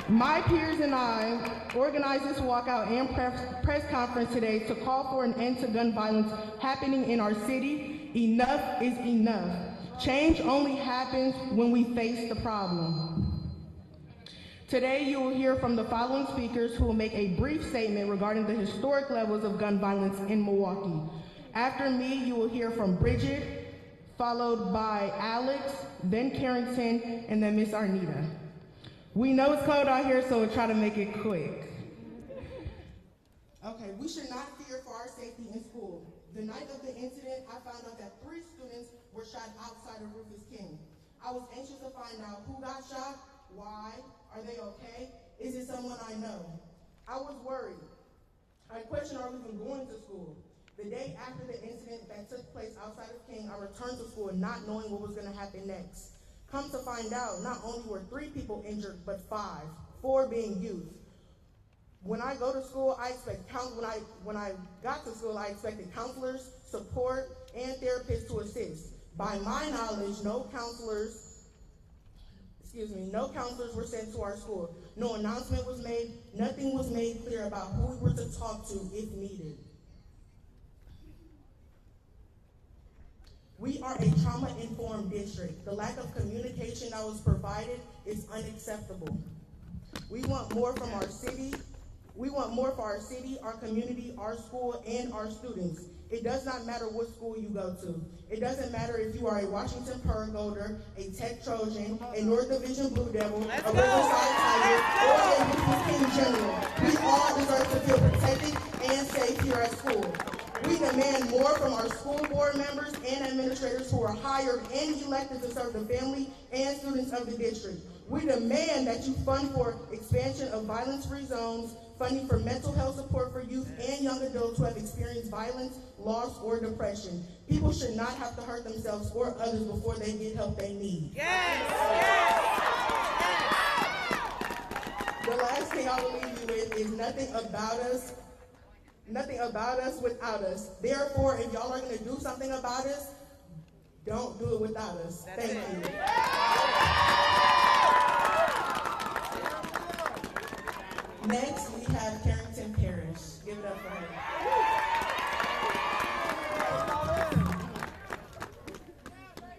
My peers and I organized this walkout and press conference today to call for an end to gun violence happening in our city. Enough is enough. Change only happens when we face the problem. Today you will hear from the following speakers who will make a brief statement regarding the historic levels of gun violence in Milwaukee. After me, you will hear from Bridget, followed by Alex, then Carrington, and then Miss Arnita. We know it's cold out here, so we'll try to make it quick. Okay, we should not fear for our safety in school. The night of the incident, I found out that 3 students were shot outside of Rufus King. I was anxious to find out who got shot, why, are they okay, is it someone I know? I was worried. I questioned are we even going to school. The day after the incident that took place outside of King, I returned to school not knowing what was going to happen next. Come to find out, not only were 3 people injured, but 5, 4 being youth. When I go to school, I expect when I got to school, I expected counselors, support, and therapists to assist. By my knowledge, no counselors were sent to our school. No announcement was made, nothing was made clear about who we were to talk to if needed. We are a trauma-informed district. The lack of communication that was provided is unacceptable. We want more from our city. We want more for our city, our community, our school, and our students. It does not matter what school you go to. It doesn't matter if you are a Washington Pearl Golder, a Tech Trojan, a North Division Blue Devil, a Riverside Tiger, or a Rufus King General. We all deserve to feel protected and safe here at school. We demand more from our school board members and administrators who are hired and elected to serve the family and students of the district. We demand that you fund for expansion of violence-free zones, funding for mental health support for youth and young adults who have experienced violence, loss, or depression. People should not have to hurt themselves or others before they get help they need. Yes! Yes! The last thing I will leave you with is nothing about us without us. Therefore, if y'all are going to do something about us, don't do it without us. Thank you. Next, we have Carrington Parrish. Give it up for her.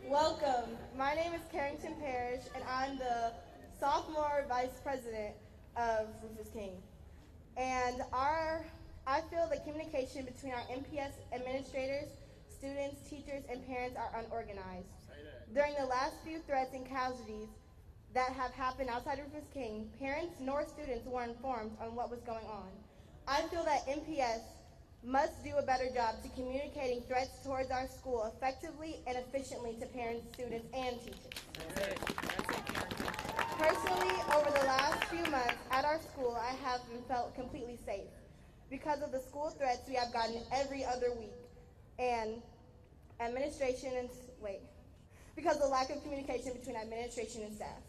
Welcome. My name is Carrington Parrish, and I'm the sophomore vice president of Rufus King. And I feel the communication between our MPS administrators, students, teachers, and parents are unorganized. During the last few threats and casualties that have happened outside of Rufus King, parents nor students were informed on what was going on. I feel that MPS must do a better job to communicating threats towards our school effectively and efficiently to parents, students, and teachers. Personally, over the last few months at our school, I haven't felt completely safe because of the school threats we have gotten every other week and because of the lack of communication between administration and staff.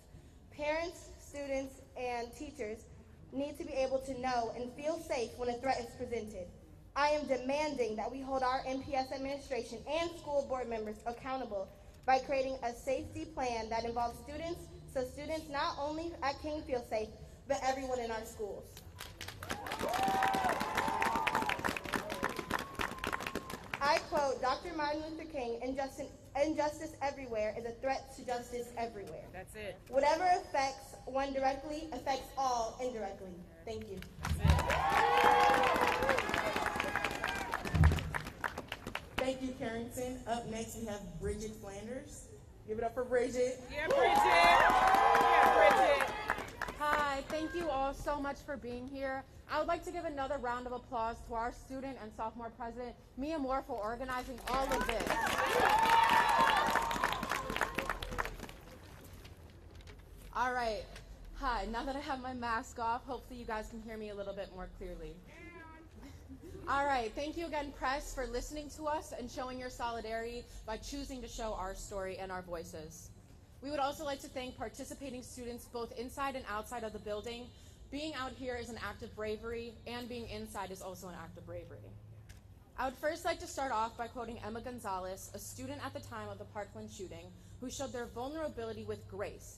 Parents, students, and teachers need to be able to know and feel safe when a threat is presented. I am demanding that we hold our MPS administration and school board members accountable by creating a safety plan that involves students so students not only at King feel safe, but everyone in our schools. I quote Dr. Martin Luther King, injustice everywhere is a threat to justice everywhere. That's it. Whatever affects one directly affects all indirectly. Thank you. Thank you, Carrington. Up next, we have Bridget Flanders. Give it up for Bridget. Yeah, Bridget. Yeah, Bridget. Hi, thank you all so much for being here. I would like to give another round of applause to our student and sophomore president, Mia Moore, for organizing all of this. All right. Hi, now that I have my mask off, hopefully you guys can hear me a little bit more clearly. All right, thank you again, press, for listening to us and showing your solidarity by choosing to show our story and our voices. We would also like to thank participating students both inside and outside of the building. Being out here is an act of bravery, and being inside is also an act of bravery. I would first like to start off by quoting Emma Gonzalez, a student at the time of the Parkland shooting, who showed their vulnerability with grace.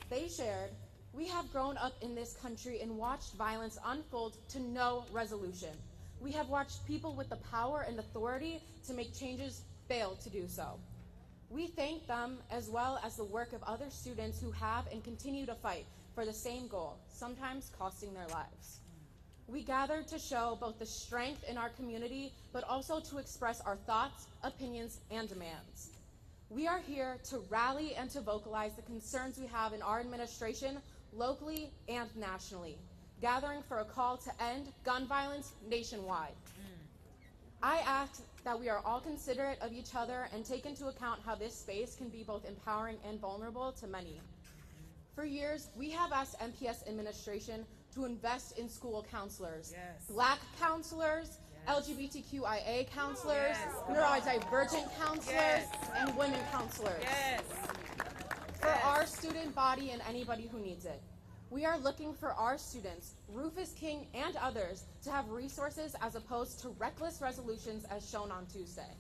They shared, We have grown up in this country and watched violence unfold to no resolution. We have watched people with the power and authority to make changes fail to do so. We thank them as well as the work of other students who have and continue to fight for the same goal, sometimes costing their lives. We gather to show both the strength in our community, but also to express our thoughts, opinions, and demands. We are here to rally and to vocalize the concerns we have in our administration, locally and nationally, gathering for a call to end gun violence nationwide. I ask that we are all considerate of each other and take into account how this space can be both empowering and vulnerable to many. For years, we have asked MPS administration to invest in school counselors, Black counselors, LGBTQIA counselors, neurodivergent counselors, and women counselors. For our student body and anybody who needs it. We are looking for our students, Rufus King and others, to have resources as opposed to reckless resolutions as shown on Tuesday.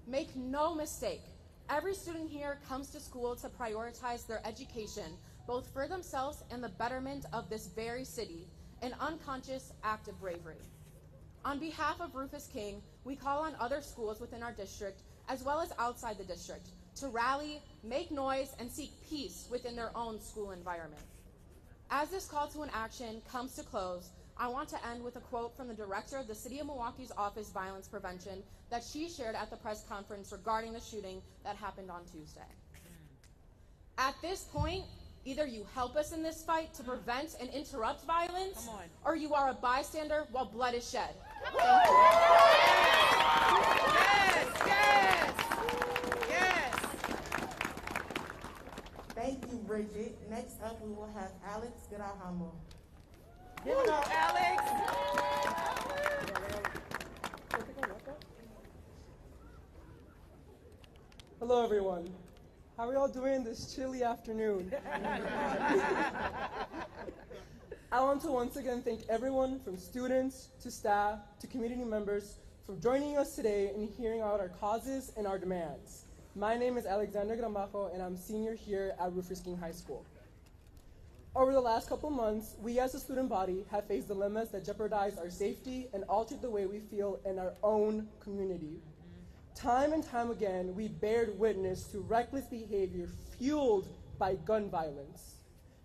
Make no mistake, every student here comes to school to prioritize their education, both for themselves and the betterment of this very city, an unconscious act of bravery. On behalf of Rufus King, we call on other schools within our district, as well as outside the district, to rally, make noise, and seek peace within their own school environment. As this call to an action comes to close, I want to end with a quote from the director of the City of Milwaukee's Office of Violence Prevention that she shared at the press conference regarding the shooting that happened on Tuesday. At this point, either you help us in this fight to prevent and interrupt violence, or you are a bystander while blood is shed. Thank you. Yes. Thank you, Bridget. Next up, we will have Alex Grahamo. Give it up, Alex. Hello, everyone. How are y'all doing this chilly afternoon? I want to once again thank everyone from students to staff to community members for joining us today and hearing out our causes and our demands. My name is Alexander Gramajo, and I'm senior here at Rufus King High School. Over the last couple months, we as a student body have faced dilemmas that jeopardize our safety and altered the way we feel in our own community. Time and time again, we bared witness to reckless behavior fueled by gun violence.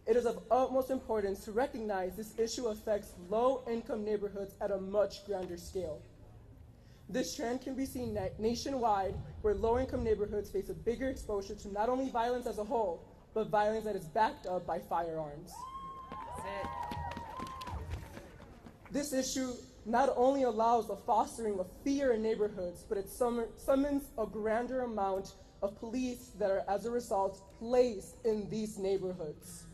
It is of utmost importance to recognize this issue affects low-income neighborhoods at a much grander scale. This trend can be seen nationwide, where low-income neighborhoods face a bigger exposure to not only violence as a whole, but violence that is backed up by firearms. This issue not only allows the fostering of fear in neighborhoods, but it summons a grander amount of police that are, as a result, placed in these neighborhoods.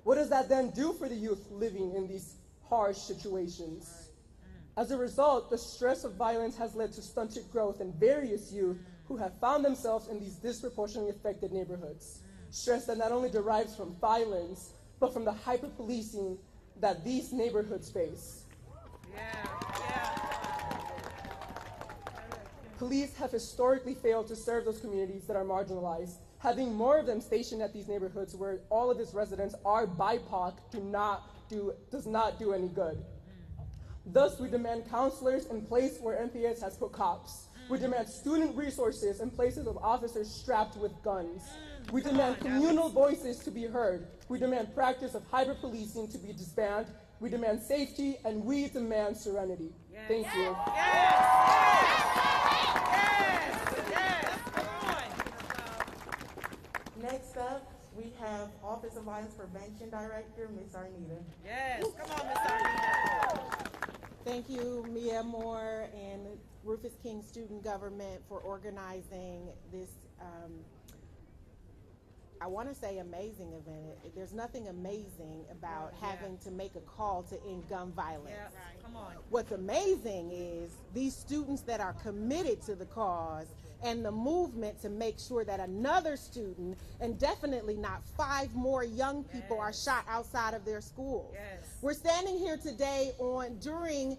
What does that then do for the youth living in these harsh situations? As a result, the stress of violence has led to stunted growth in various youth who have found themselves in these disproportionately affected neighborhoods. Stress that not only derives from violence, but from the hyper-policing that these neighborhoods face. Police have historically failed to serve those communities that are marginalized. Having more of them stationed at these neighborhoods where all of its residents are BIPOC does not do any good. Thus, we demand counselors in place where MPS has put cops. We demand student resources in places of officers strapped with guns. We demand communal voices to be heard. We demand practice of hyper-policing to be disbanded. We demand safety, and we demand serenity. Thank you. Next up, we have Office of Violence Prevention Director, Ms. Arnita. Yes, come on, Miss Arnita. Thank you, Mia Moore and Rufus King Student Government for organizing this, I want to say amazing event. There's nothing amazing about having to make a call to end gun violence. Yeah, right. Come on. What's amazing is these students that are committed to the cause and the movement to make sure that another student, and definitely not 5 more young people, are shot outside of their schools. We're standing here today during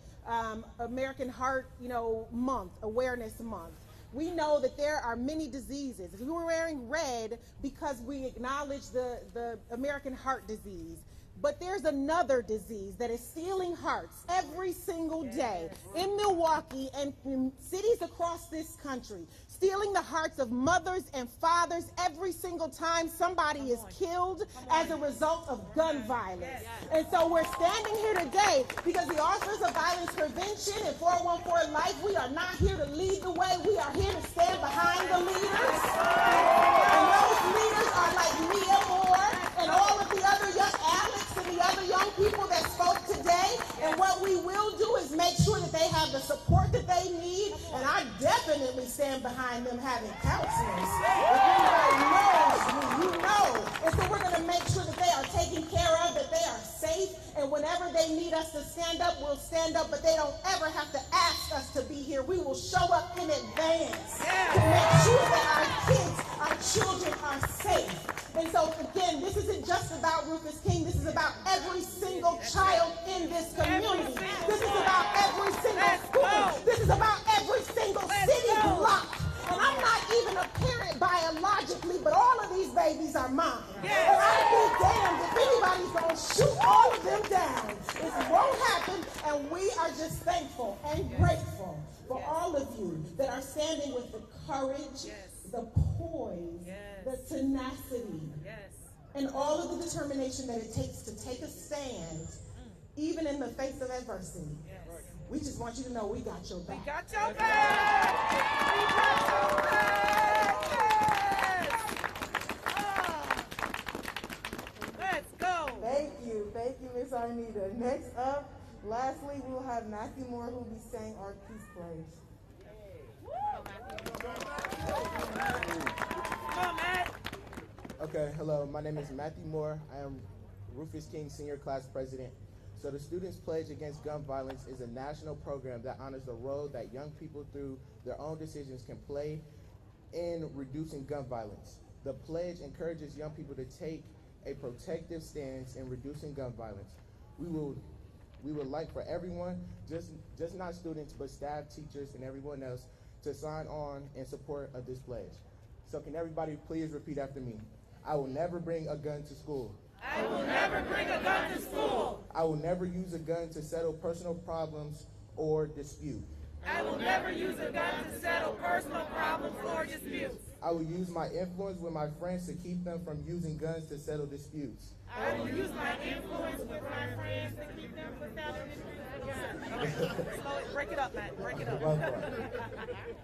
American Heart, Month, Awareness Month. We know that there are many diseases. We were wearing red because we acknowledge the American heart disease. But there's another disease that is stealing hearts every single day in Milwaukee and in cities across this country, stealing the hearts of mothers and fathers every single time somebody is killed as a result of gun violence. And so we're standing here today because the Office of Violence Prevention and 414 Life, we are not here to lead the way. We are here to stand behind the leaders. And those leaders are like Mia Moore and all of the other young Alex and the other young people that spoke today. And what we will do is make sure that they have the support that they need. And I definitely stand behind them having counselors. If anybody knows me, you know. And so we're going to make sure that they are taken care of, that they are safe. And whenever they need us to stand up, we'll stand up. But they don't ever have to ask us to be here. We will show up in advance to make sure that our kids, our children are safe. And so, again, this isn't just about Rufus King. This is about every single child in this community. This is about every single school. This is about every single city block. And I'm not even a parent biologically, but all of these babies are mine. And I'd be damned if anybody's going to shoot all of them down. It won't happen, and we are just thankful and grateful for all of you that are standing with the courage, the poise, the tenacity, and all of the determination that it takes to take a stand, even in the face of adversity. We just want you to know we got your back. We got your back! We got your back! Yes! Let's go! Thank you, Miss Arnita. Next up, lastly, we will have Matthew Moore, who will be saying our Peace Pledge. Come on, Matt! Okay, hello, my name is Matthew Moore. I am Rufus King Senior Class President. So the Students Pledge Against Gun Violence is a national program that honors the role that young people through their own decisions can play in reducing gun violence. The pledge encourages young people to take a protective stance in reducing gun violence. We would like for everyone, just not students, but staff, teachers, and everyone else to sign on in support of this pledge. So can everybody please repeat after me? I will never bring a gun to school. I will never bring a gun to school. I will never use a gun to settle personal problems or dispute. I will never use a gun to settle personal problems or disputes. I will use my influence with my friends to keep them from using guns to settle disputes. I will use my influence with my friends to keep them from settling disputes. Slow it. Break it up, Matt. Break it up.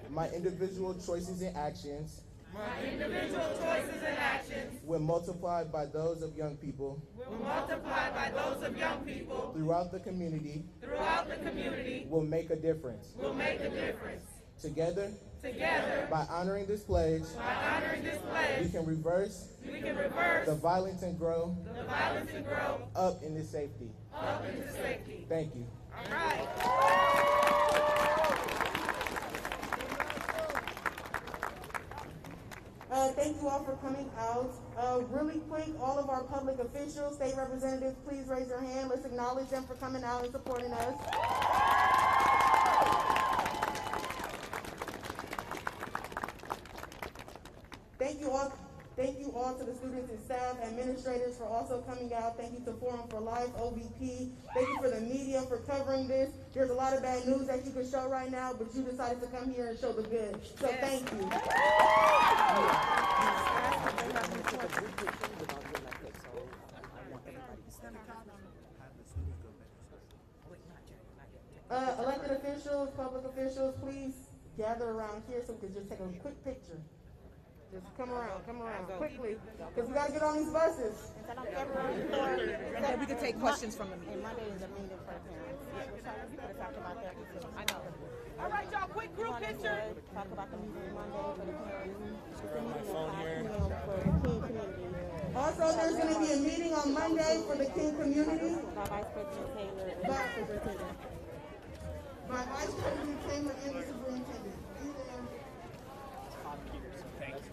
My individual choices and actions, My individual choices and actions, when multiplied by those of young people will multiplied by those of young people throughout the community, will make a difference. Together, by honoring this pledge, we can reverse the violence and grow up into safety. Thank you. All right. Thank you all for coming out. Really quick, all of our public officials, state representatives, please raise your hand. Let's acknowledge them for coming out and supporting us. Thank you all to the students and staff, administrators for also coming out. Thank you to Forum for Life, OVP. Thank you for the media for covering this. There's a lot of bad news that you can show right now, but you decided to come here and show the good. So thank you. Elected officials, public officials, please gather around here so we can just take a quick picture. Just come around quickly, because we got to get on these buses. And we can take questions from the media. And Monday is a meeting for parents. We're going to talk about that. I know. All right, y'all, quick group picture. Talk about the meeting Monday for the parents. It's a meeting at 5 p.m. for the King community. Also, there's going to be a meeting on Monday for the King community. By Vice President Taylor and the Superintendent. By Vice President Taylor and the Superintendent. Be there. Thank you.